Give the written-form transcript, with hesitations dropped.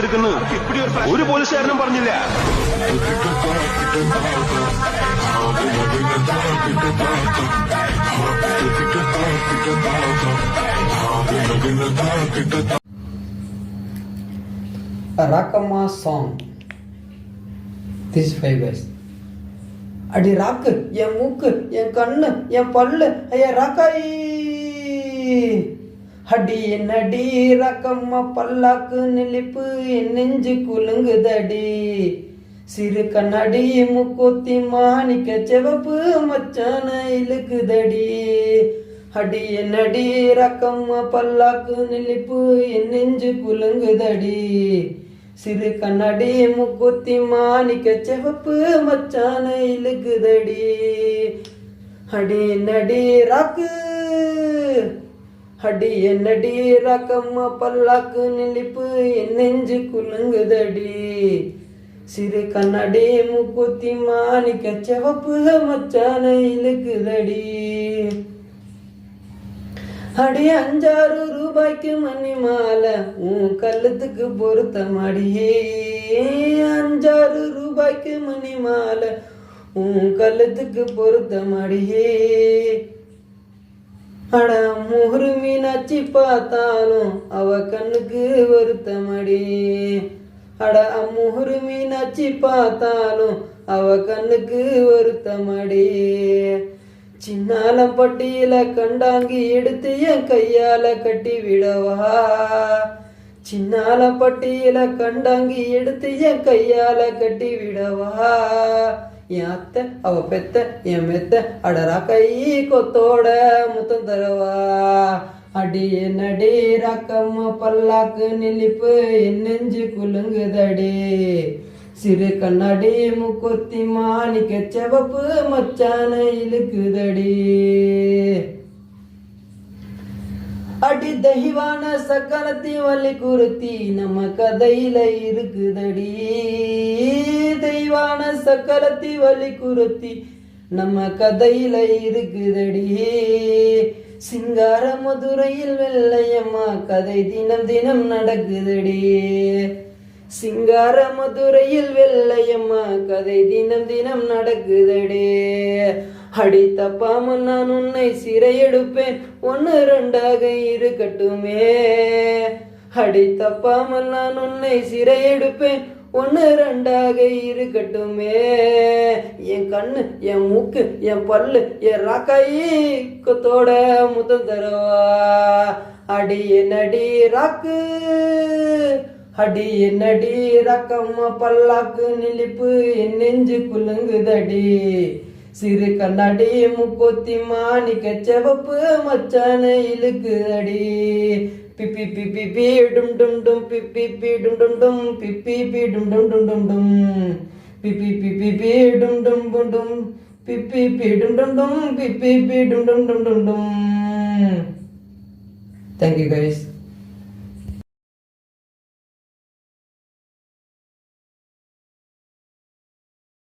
എടുക്കുന്നു. ഒരു പോലീസുകാരനും പറഞ്ഞില്ല. Rakama song. This is 5 guys. அடி ராக்கு என் மூக்கு என் கண்ணு என் பல்லு ஐயா ராக்காய் அடி என்னடி ராக்கம்மா பல்லாக்கு நெளிப்பு என் நெஞ்சு குலுங்குதடி சிறு கண்ணாடி முக்கூத்தி மாணிக்க சிவப்பு மச்சான இழுக்குதடி அடி என்னடி ராக்கம்மா பல்லாக்கு நெளிப்பு என் நெஞ்சு குலுங்குதடி சிறு கண்ணாடி முக்கூத்தி மாணிக்க சிவப்பு மச்சான இழுக்குதடி அடி என்னடி ராக்கு அடி என்னடி ராக்கம்மா பல்லாக்கு நெளிப்பு என் நெஞ்சு குலுங்குதடி சிறு கண்ணாடி முக்கூத்தி மாணிக்க சிவப்பு மச்சான இழுக்குதடி அடி 5-6 ரூபாய்க்கு மணி மாலை உன் கழுத்துக்கு பொருத்த மாடியே 5-6 ரூபாய்க்கு மணி மாலை உன் கழுத்துக்கு பொருத்த மாடியே அட முகரு மீனாச்சி பார்த்தாலும் அவ கண்ணுக்கு வருத்த மாடி அட முகரு மீனாச்சி பார்த்தாலும் அவ கண்ணுக்கு வருத்த மாடி சின்னால பட்டியில கண்டாங்கி எடுத்து என் கையால கட்டி விடவா சின்னால பட்டியில கண்டாங்கி எடுத்து என் கையால கட்டி விடவா என் அத்தை அவ பெத்த என் மெத்த அடரா கை கொத்தோட முத்தம் தரவா அடி என்னடி ராக்கம்மா பல்லாக்கு நெளிப்பு என் நெஞ்சு குலுங்குதடி சிறு கண்ணாடி முக்கூத்தி மாணிக்க சிவப்பு மச்சான இழுக்குதடி அடி தெய்வான சக்கரத்தி வலி குருத்தி நம்ம கதையில இருக்குதடி தெய்வான சக்கரத்தி வலி குருத்தி நம்ம கதையில இருக்குதடி சிங்கார மதுரையில் வெள்ளையம்மா கதை தினம் தினம் நடக்குதடி சிங்கார மதுரையில் வெள்ளையம்மா கதை தினம் தினம் நடக்குதடே அடி தப்பாமல் நான் உன்னை சிறை எடுப்பேன் 1-2ஆக இருக்கட்டுமே அடி தப்பாமல் நான் உன்னை சிறை எடுப்பேன் 1-2ஆக இருக்கட்டுமே என் கண்ணு என் மூக்கு என் பல்லு என் ராக்காயி கொத்தோட முத்தம் தரவா அடி என்னடி ராக்கு அடி என்னடி ராக்கம்மா பல்லாக்கு நெளிப்பு என் நெஞ்சு குலுங்குதடி சிறு கண்ணாடி முக்கூத்தி மாணிக்க சிவப்பு மச்சான இழுக்குதடி பிப்பி பிப்பி பி டும் டும் டும் பிப்பி பி டும் டும் டும் பிப்பி பி டும் டும் டும் டும் டும் பிப்பி பிப்பி பி டும் டும் டும் பிப்பி பி டும் டும் டும் பிப்பி பி டும் டும் டும் டும் டும். Thank you guys.